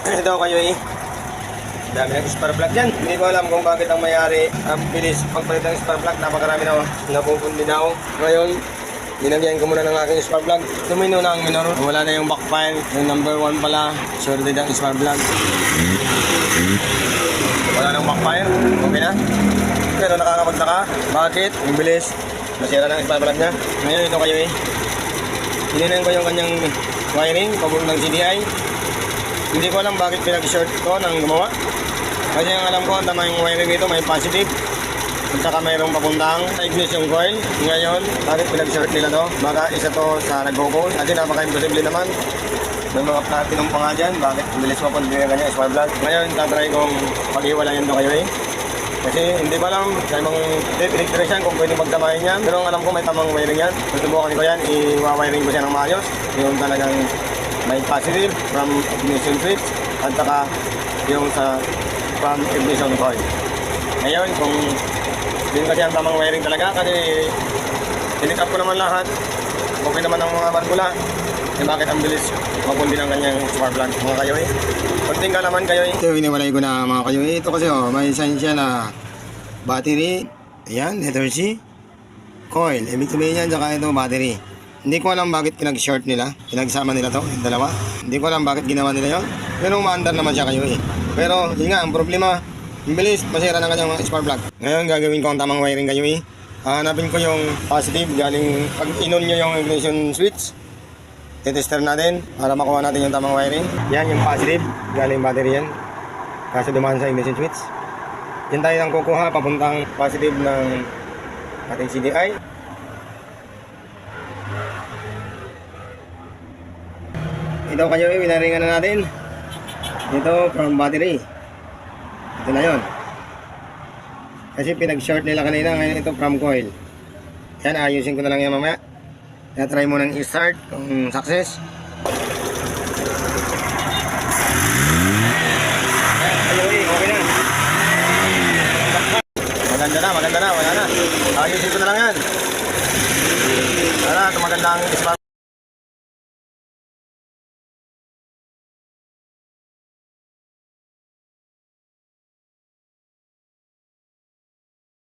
Ito kayo eh. Dami ng spark plug dyan. Hindi ko alam kung bakit ang may-ari ang bilis pagpalit ng spark plug. Napakarami na napupundi na ako. Ngayon, dinagyan ko muna ng aking spark plug. Tumino na ang minor. Wala na yung backfire. Yung number 1 pala. Shorted ang spark plug. Wala nang backfire. Okay na. Pero nakakapagtaka. Bakit? Yung bilis. Nasira na ang spark plug niya. Ngayon, ito kayo eh. Hininan ko yung kanyang wiring. Pabulo ng CDI. Hindi ko alam bakit pinag-short ko ng gumawa. Kasi ang alam ko, ang tama yung wiring dito, may positive. At saka mayroong papuntang ignition coil. Ngayon, bakit pinag-short nila to? Baka isa to sa nag-go-cold. Kasi napaka-imposible naman. May mga platinum pa nga dyan. Bakit bilis mapundi yung kanya spark plug? Ngayon, tatry kong pag-iwalayan to kayo eh. Kasi hindi ko alam sa ibang electrician kung pwede magtamahin yan. Pero ang alam ko may tamang wiring yan. Susubukan ko yan, i-wiring ko siya ng maayos. Yung talagang may positive from ignition switch at saka yung sa from ignition coil. Ngayon, kung din kasi ang tamang wiring talaga kasi tinik up ko naman lahat, okay naman ang mga barbula. Eh bakit ang bilis mapundi ng kanyang spark plug mga kayo eh. Pagting ka naman kayo eh. Ito iniwalay ko na mga kayo eh. Ito kasi oh, may sign siya na battery. Ayan, letter C. Coil. Ibig sabihin yan, saka ito battery. Hindi ko alam bakit pinag-short nila. Pinagsama nila to, yung dalawa. Hindi ko alam bakit ginawa nila yun. Pero umaandar naman siya kayo eh. Pero yun nga, ang problema, yung bilis, masira na kanyang spark plug. Ngayon gagawin ko ang tamang wiring kayo eh. Hanapin ko yung positive galing pag inon nyo yung ignition switch. Titester natin para makuha natin yung tamang wiring. Yan yung positive, galing battery yan. Kaso dumaan sa ignition switch. Yan tayo ang kukuha papuntang positive ng ating CDI. Ito kayo eh, winaringan na natin. Ito from battery. Ito na yon. Kasi pinag-short nila kanina, ngayon ito from coil. Yan, ayusin ko na lang yan mamaya. Try mo nang i-start kung success. Ayun, okay na. Maganda na, wala na. Ayusin ko na lang yan. Para tumaganda ang spark.